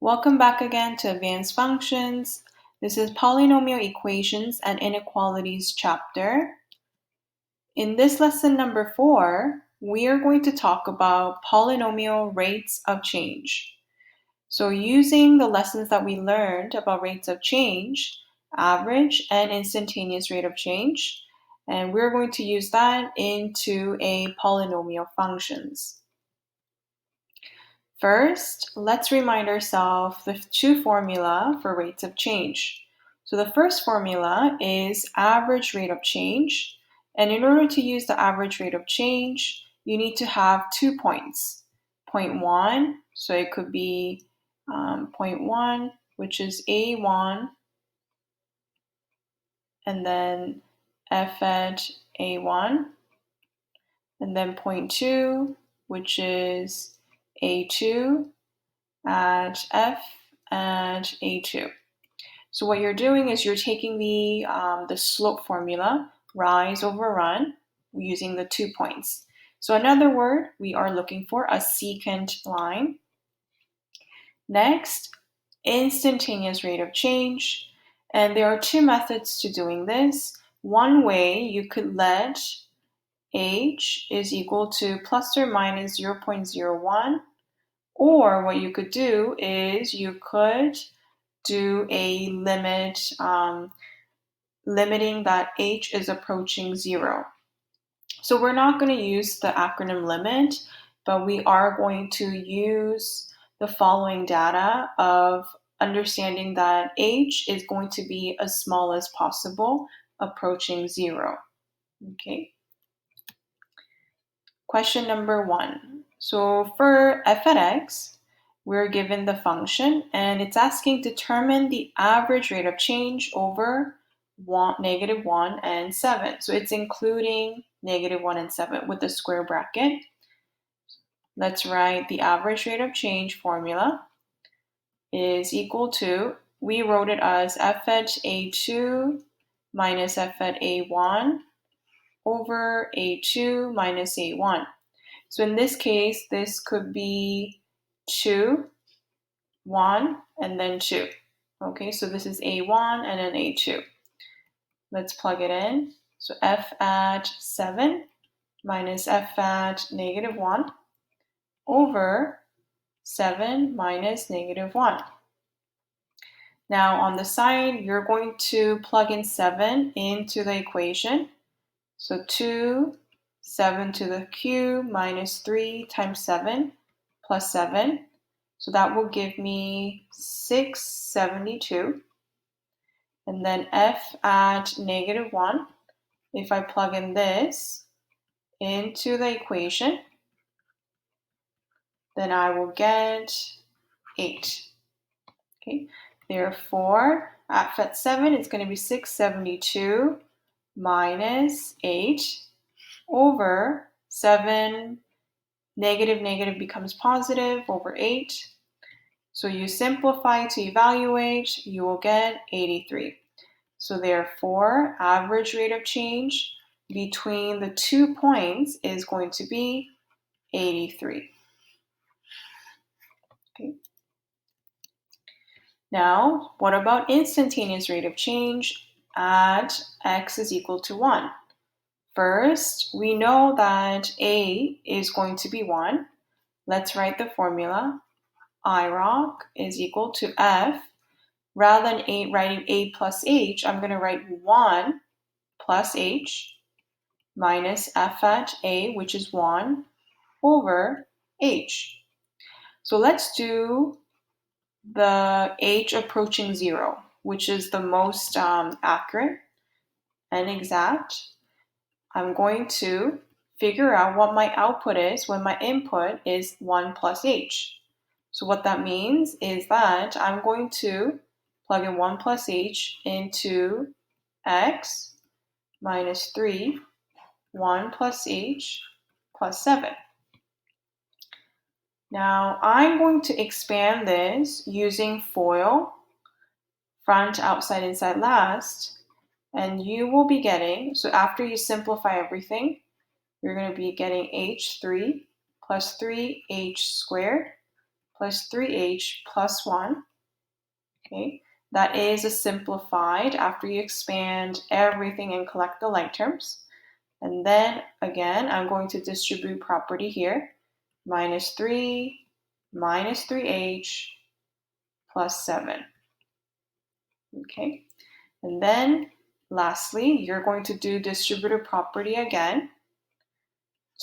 Welcome back again to Advanced Functions. This is Polynomial Equations and Inequalities chapter. In this lesson number 4, we are going to talk about polynomial rates of change. So using the lessons that we learned about rates of change, average and instantaneous rate of change, and we're going to use that into a polynomial functions. First, let's remind ourselves the two formula for rates of change. So the first formula is average rate of change. And in order to use the average rate of change, you need to have 2 points. Point 1, so it could be point 1, which is A1, and then F at A1, and then point 2, which is A2, at F and A2. So what you're doing is you're taking the slope formula, rise over run, using the 2 points. So another word, we are looking for a secant line. Next, instantaneous rate of change. And there are 2 methods to doing this. One way, you could let h is equal to plus or minus 0.01. Or what you could do is you could do a limit, limiting that h is approaching 0. So we're not going to use the acronym limit, but we are going to use the following data of understanding that h is going to be as small as possible, approaching 0. Okay. Question number 1. So for f at x, we're given the function and it's asking determine the average rate of change over -1 and 7. So it's including -1 and 7 with the square bracket. Let's write the average rate of change formula is equal to, we wrote it as f at a2 minus f at a1 over a2 minus a1. So in this case, this could be 2, 1, and then 2. Okay, so this is A1 and then A2. Let's plug it in. So f at 7 minus f at -1 over 7 minus -1. Now on the side, you're going to plug in 7 into the equation. So 2, 7 to the cube minus 3 times 7 plus 7. So that will give me 672. And then f at -1, if I plug in this into the equation, then I will get 8. Okay, therefore, f at 7 is going to be 672 minus 8 over 7, negative becomes positive over 8. So you simplify to evaluate, you will get 83. So therefore, average rate of change between the 2 points is going to be 83. Okay. Now, what about instantaneous rate of change at x is equal to 1? First, we know that a is going to be 1. Let's write the formula. IROC is equal to f. Rather than writing a plus h, I'm going to write 1 plus h minus f at a, which is 1, over h. So let's do the h approaching 0, which is the most accurate and exact. I'm going to figure out what my output is when my input is 1 plus h. So what that means is that I'm going to plug in 1 plus h into x minus 3, 1 plus h plus 7. Now I'm going to expand this using FOIL, front, outside, inside, last, and you will be getting, so after you simplify everything, you're going to be getting h3 plus 3h squared plus 3h plus 1. Okay, that is a simplified after you expand everything and collect the like terms. And then again, I'm going to distribute property here. Minus 3 minus 3h plus 7. Okay, and then lastly, you're going to do distributive property again.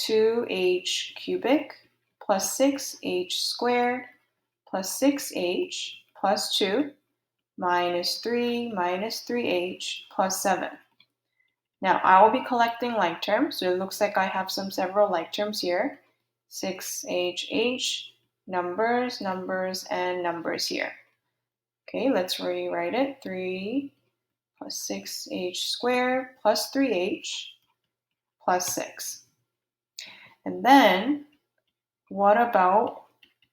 2h cubic plus 6h squared plus 6h plus 2 minus 3h plus 7. Now I will be collecting like terms, so it looks like I have several like terms here. 6h, numbers, and numbers here. Okay, let's rewrite it. 3 plus 6h squared plus 3h plus 6. And then what about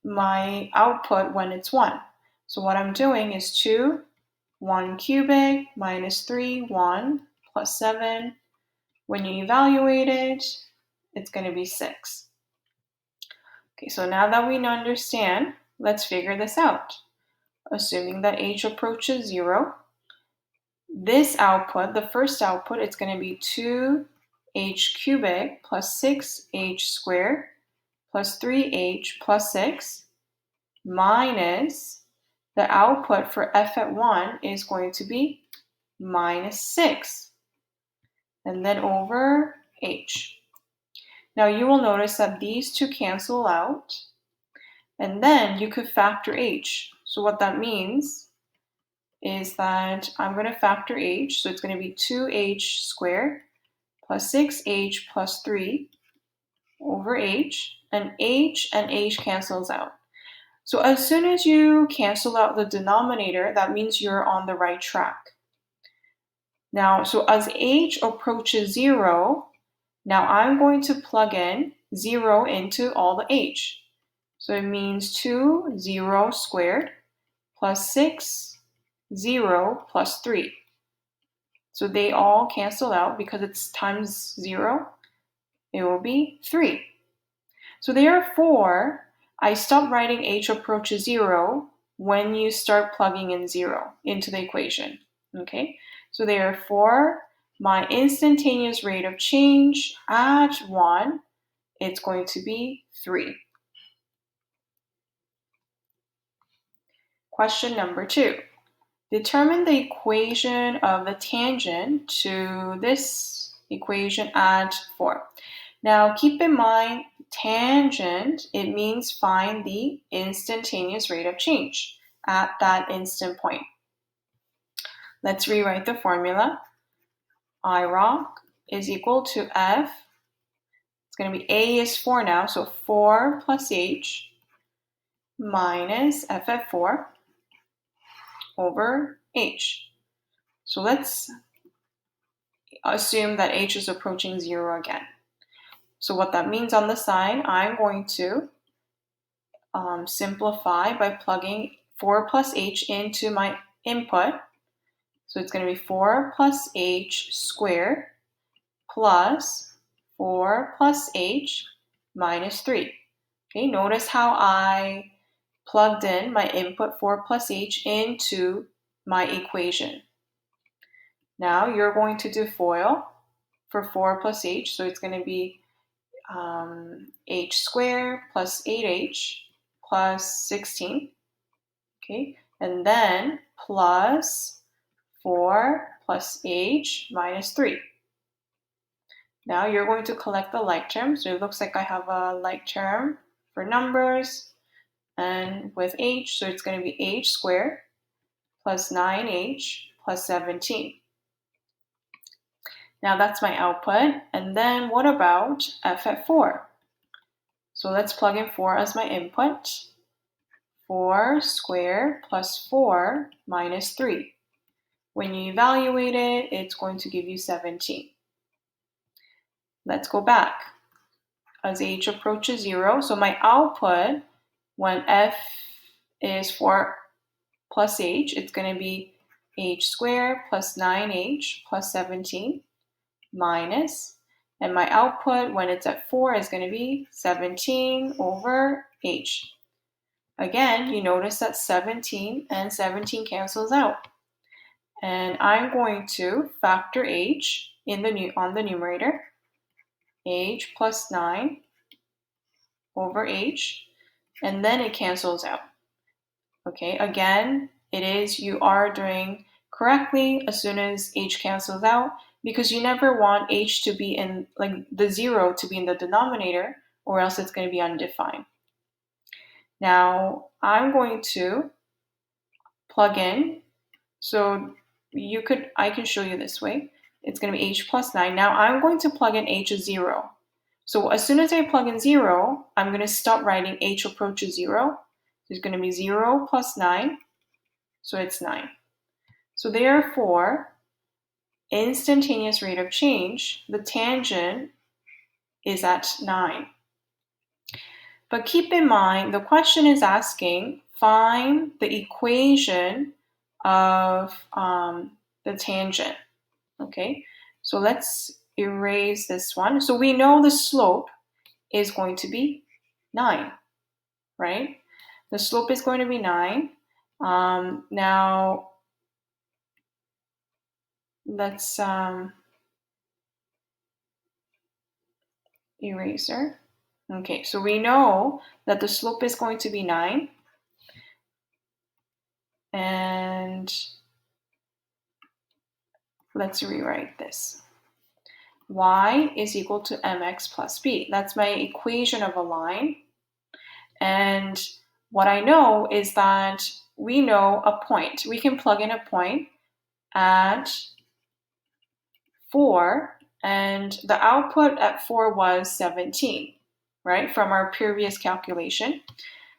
my output when it's 1? So what I'm doing is 2, 1 cubic minus 3, 1 plus 7. When you evaluate it, it's going to be 6. Okay, so now that we understand, let's figure this out. Assuming that h approaches 0, this output, the first output, it's going to be 2h cubic plus 6h squared plus 3h plus 6 minus the output for f at 1 is going to be minus 6, and then over h. Now you will notice that these two cancel out, and then you could factor h. So what that means is that I'm going to factor h, so it's going to be 2h squared plus 6h plus 3 over h, and h cancels out. So as soon as you cancel out the denominator, that means you're on the right track. Now, so as h approaches 0, now I'm going to plug in 0 into all the h. So it means 2, 0 squared plus 6, 0 plus 3. So they all cancel out because it's times 0. It will be 3. So therefore, I stop writing h approaches 0 when you start plugging in 0 into the equation. Okay, so therefore, my instantaneous rate of change at 1, it's going to be 3. Question number 2. Determine the equation of the tangent to this equation at 4. Now keep in mind, tangent, it means find the instantaneous rate of change at that instant point. Let's rewrite the formula. IROC is equal to F. It's going to be A is 4 now, so 4 plus H minus F at 4 over H. So let's assume that H is approaching 0 again. So what that means on the side, I'm going to simplify by plugging 4 plus H into my input. So it's going to be 4 plus H squared plus 4 plus H minus 3. Okay, notice how I plugged in my input 4 plus H into my equation. Now you're going to do FOIL for 4 plus H, so it's going to be H squared plus 8H plus 16. Okay, and then plus 4 plus H minus 3. Now you're going to collect the like terms. So it looks like I have a like term for numbers and with H, so it's going to be H squared plus 9H plus 17. Now that's my output. And then what about F at 4? So let's plug in 4 as my input. 4 squared plus 4 minus 3. When you evaluate it, it's going to give you 17. Let's go back. As H approaches 0, so my output when F is 4 plus H, it's going to be H squared plus 9H plus 17 minus, and my output when it's at 4 is going to be 17 over H. Again, you notice that 17 and 17 cancels out. And I'm going to factor h on the numerator, h plus 9 over h, and then it cancels out. Okay, again, you are doing correctly as soon as h cancels out, because you never want h to be in, like the 0 to be in the denominator, or else it's going to be undefined. Now, I'm going to plug in, so I can show you this way. It's going to be h plus 9. Now, I'm going to plug in h as 0. So as soon as I plug in 0, I'm going to stop writing h approaches 0. There's going to be 0 plus 9, so it's 9. So therefore, instantaneous rate of change, the tangent is at 9. But keep in mind, the question is asking, find the equation of the tangent. Okay, so let's erase this one. So we know the slope is going to be 9, right? The slope is going to be 9. Now, let's eraser. Okay, so we know that the slope is going to be 9. And let's rewrite this. Y is equal to mx plus b. That's my equation of a line. And what I know is that we know a point. We can plug in a point at 4, and the output at 4 was 17, right, from our previous calculation.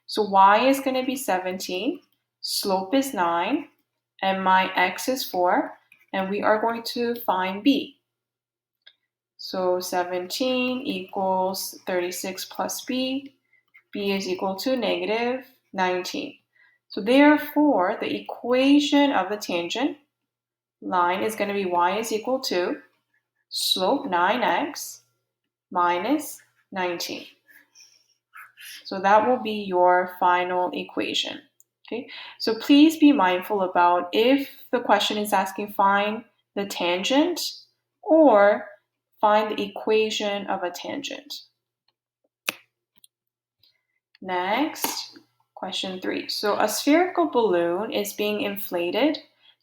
So y is going to be 17, slope is 9, and my x is 4, and we are going to find b. So 17 equals 36 plus b. B is equal to negative 19. So therefore, the equation of the tangent line is going to be y is equal to slope 9x minus 19. So that will be your final equation. Okay, so please be mindful about if the question is asking find the tangent or find the equation of a tangent. Next, question 3. So a spherical balloon is being inflated.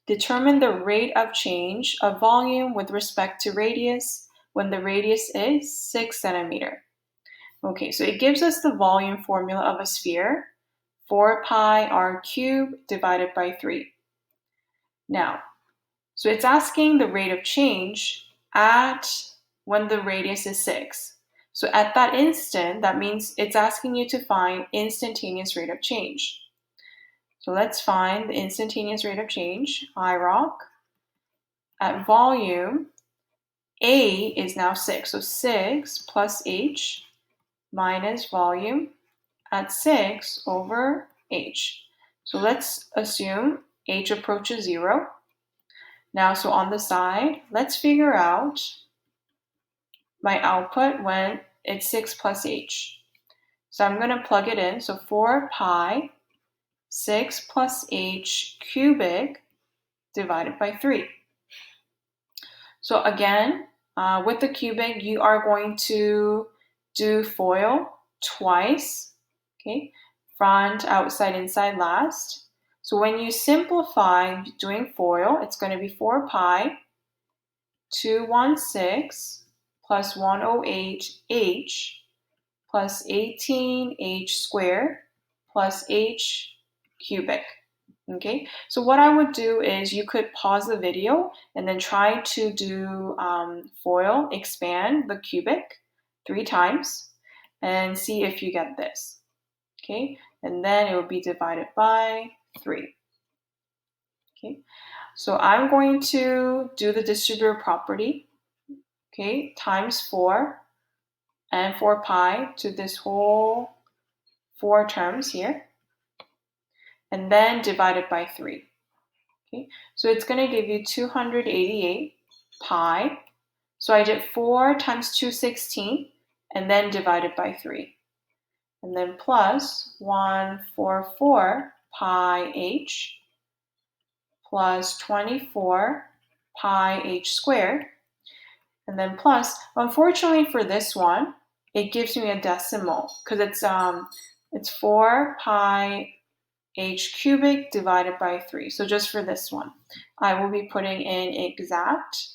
Determine the rate of change of volume with respect to radius when the radius is 6 centimeter. Okay, so it gives us the volume formula of a sphere, 4 pi r cubed divided by 3. Now, so it's asking the rate of change at when the radius is 6. So at that instant, that means it's asking you to find instantaneous rate of change. So let's find the instantaneous rate of change, IROC. At volume, A is now 6. So 6 plus h minus volume at 6 over h. So let's assume h approaches 0. Now, so on the side, let's figure out my output when it's 6 plus h. So I'm going to plug it in. So 4 pi 6 plus h cubic divided by 3. So again, with the cubic, you are going to do FOIL twice. Okay, front, outside, inside, last. So when you simplify doing FOIL, it's going to be 4 pi 216 plus 108h plus 18h squared plus h cubic. Okay, so what I would do is you could pause the video and then try to do FOIL, expand the cubic 3 times and see if you get this. Okay, and then it will be divided by 3. Okay, so I'm going to do the distributive property, okay, times 4 and 4 pi to this whole 4 terms here, and then divided by 3. Okay, so it's going to give you 288 pi. So I did 4 times 216 and then divided by 3. and then plus 144 pi h plus 24 pi h squared, and then plus, unfortunately for this one, it gives me a decimal because it's 4 pi h cubic divided by 3. So just for this one, I will be putting in exact.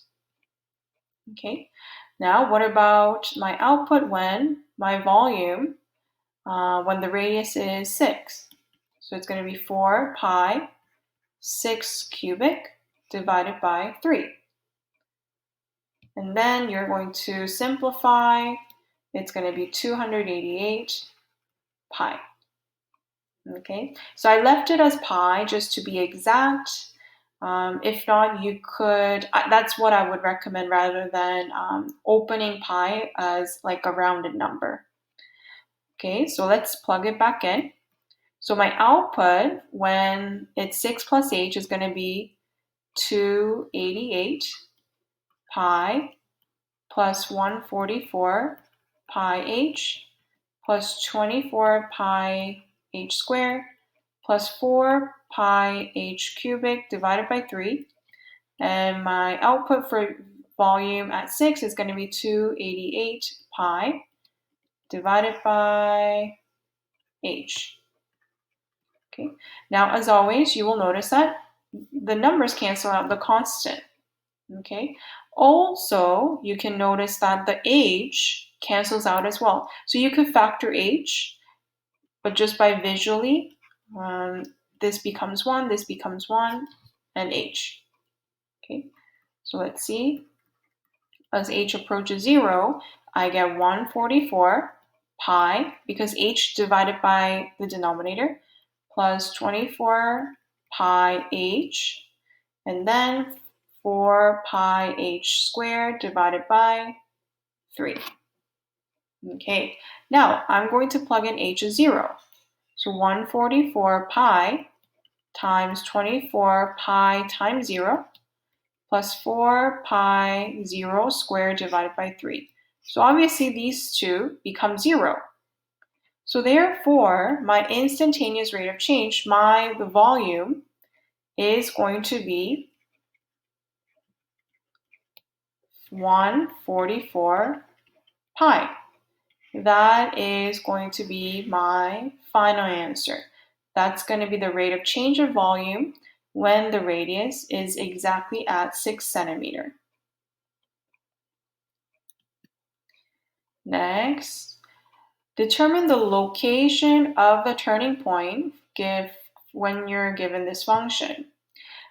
Okay, now what about my output when my volume, when the radius is 6? So it's going to be 4 pi 6 cubic divided by 3. And then you're going to simplify. It's going to be 288 pi. Okay, so I left it as pi just to be exact. If not, you could, that's what I would recommend rather than opening pi as like a rounded number. Okay, so let's plug it back in. So my output when it's 6 plus h is going to be 288 pi plus 144 pi h plus 24 pi h squared plus 4 pi h cubic divided by 3. And my output for volume at 6 is going to be 288 pi divided by h. Okay. Now, as always, you will notice that the numbers cancel out the constant. Okay. Also, you can notice that the h cancels out as well. So you could factor h, but just by visually, this becomes 1, this becomes 1, and h. Okay. So let's see. As h approaches 0, I get 144 pi, because h divided by the denominator, plus 24 pi h, and then 4 pi h squared divided by 3. Okay, now I'm going to plug in h as 0. So 144 pi times 24 pi times 0 plus 4 pi 0 squared divided by 3. So obviously these two become 0. So therefore, my instantaneous rate of change, the volume, is going to be 144 pi. That is going to be my final answer. That's going to be the rate of change of volume when the radius is exactly at 6 centimeters. Next, determine the location of the turning point when you're given this function.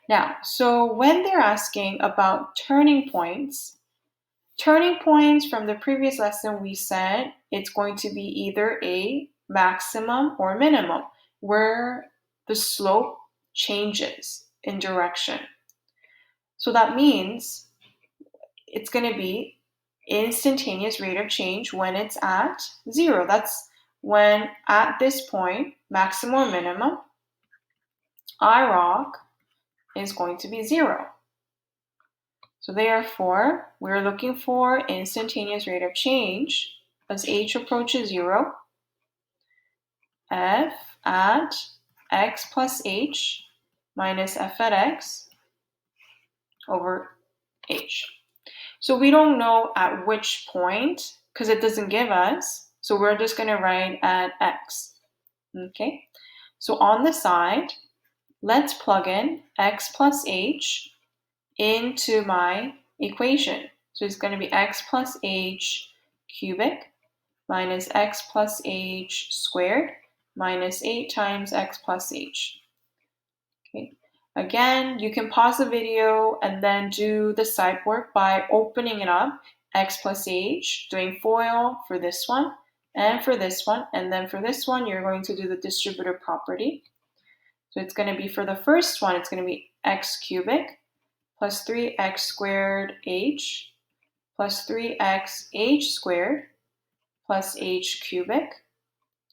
Now, so when they're asking about turning points from the previous lesson, we said it's going to be either a maximum or minimum, where the slope changes in direction. So that means it's going to be instantaneous rate of change when it's at 0. That's when at this point, maximum or minimum, IROC is going to be 0. So therefore, we're looking for instantaneous rate of change as h approaches 0, f at x plus h minus f at x over h. So we don't know at which point, because it doesn't give us, so we're just going to write at x. Okay, so on the side, let's plug in x plus h into my equation. So it's going to be x plus h cubic minus x plus h squared minus 8 times x plus h. Okay. Again, you can pause the video and then do the side work by opening it up, x plus h, doing FOIL for this one and for this one, and then for this one, you're going to do the distributive property. So it's going to be, for the first one, it's going to be x cubic plus 3x squared h plus 3x h squared plus h cubic.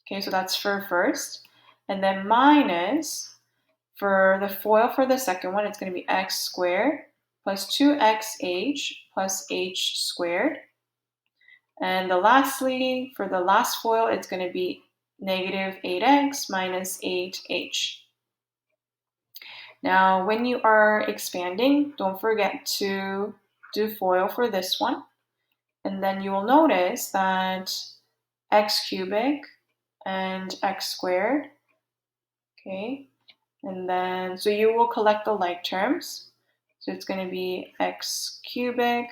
Okay, so that's for first. And then minus, for the FOIL for the second one, it's going to be x squared plus 2xh plus h squared. And lastly, for the last FOIL, it's going to be negative 8x minus 8h. Now, when you are expanding, don't forget to do FOIL for this one. And then you will notice that x cubic and x squared, okay? And then, so you will collect the like terms. So it's going to be x cubic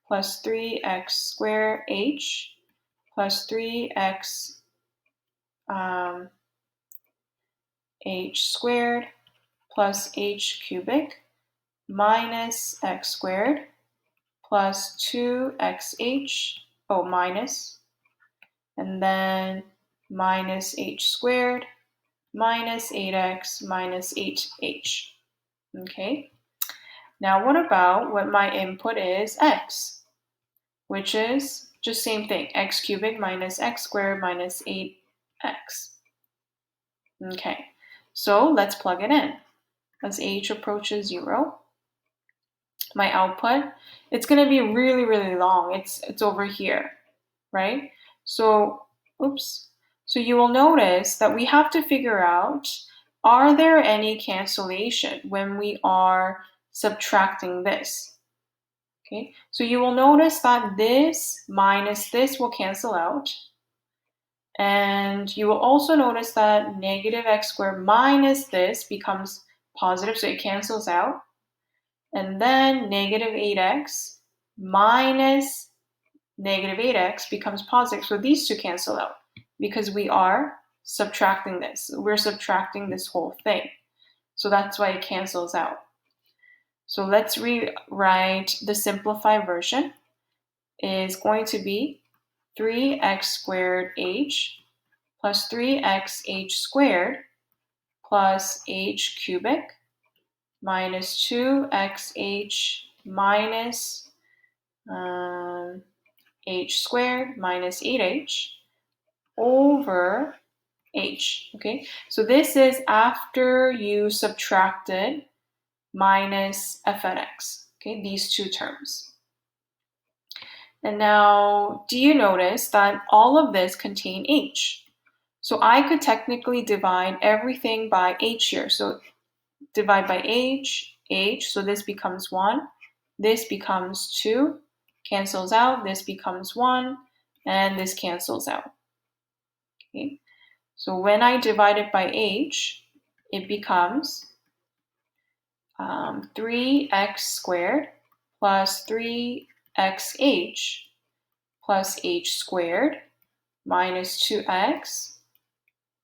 plus 3x squared h plus 3x h squared plus h cubic minus x squared plus 2xh, minus, and then minus h squared minus 8x minus 8h. Okay, now what about what my input is x, which is just same thing, x cubic minus x squared minus 8x. Okay, so let's plug it in. As h approaches 0, my output, it's going to be really, really long. It's over here, right? So, oops. So you will notice that we have to figure out, are there any cancellation when we are subtracting this? Okay, so you will notice that this minus this will cancel out. And you will also notice that negative x squared minus this becomes positive, so it cancels out. And then negative 8x minus negative 8x becomes positive. So these two cancel out because we are subtracting this. We're subtracting this whole thing. So that's why it cancels out. So let's rewrite the simplified version. Is going to be 3x squared h plus 3xh squared plus h cubic minus 2xh minus h squared minus 8h over h. Okay, so this is after you subtracted minus f at x. Okay, these two terms. And now, do you notice that all of this contain h? So I could technically divide everything by h here. So divide by h, so this becomes 1, this becomes 2, cancels out, this becomes 1, and this cancels out. Okay, so when I divide it by h, it becomes 3x squared plus 3xh plus h squared minus 2x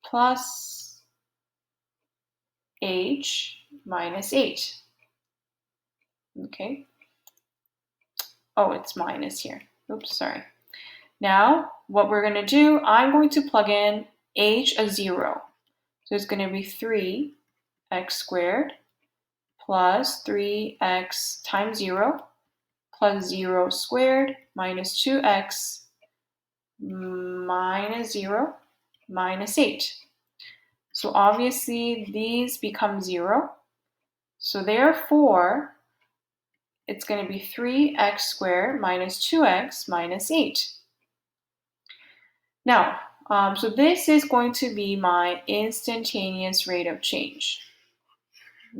plus h minus 8. Okay. Oh, it's minus here. Oops, sorry. Now, what we're going to do, I'm going to plug in h as 0. So it's going to be 3x squared plus 3x times 0 plus 0 squared minus 2x minus 0 minus 8. So obviously these become 0. So therefore, it's going to be 3x squared minus 2x minus 8. Now, so this is going to be my instantaneous rate of change.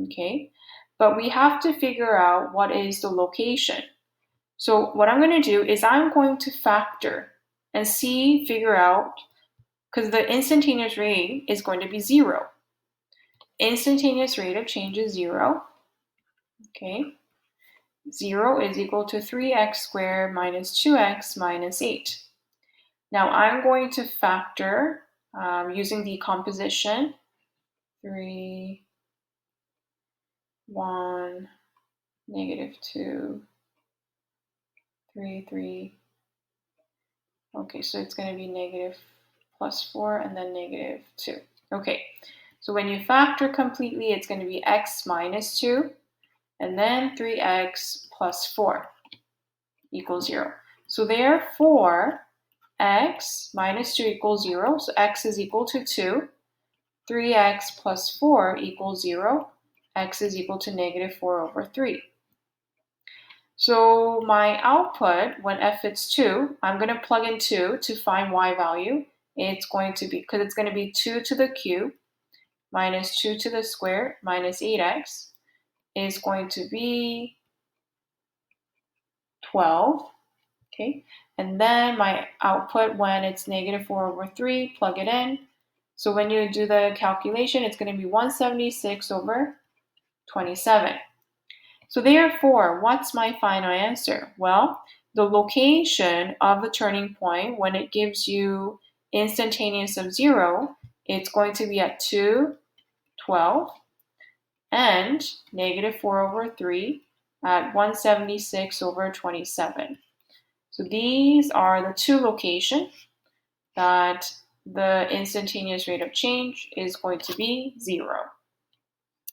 Okay, but we have to figure out what is the location. So what I'm going to do is I'm going to factor and figure out, because the instantaneous rate is going to be 0. Instantaneous rate of change is 0. Okay, 0 is equal to 3x squared minus 2x minus 8. Now I'm going to factor using decomposition. 3, 1, negative 2, 3, 3. Okay, so it's going to be negative plus 4 and then negative 2. Okay, so when you factor completely, it's going to be x minus 2 and then 3x plus 4 equals 0. So therefore, x minus 2 equals 0. So x is equal to 2. 3x plus 4 equals 0. X is equal to negative 4 over 3. So my output, when f is 2, I'm going to plug in 2 to find y value. it's going to be, because it's going to be 2 to the cube minus 2 to the square minus 8x is going to be 12. Okay, and then my output when it's negative 4 over 3, plug it in. So when you do the calculation, it's going to be 176 over 27. So therefore, what's my final answer? Well, the location of the turning point when it gives you instantaneous of 0, it's going to be at 2, 12, and negative 4 over 3 at 176 over 27. So these are the two locations that the instantaneous rate of change is going to be 0.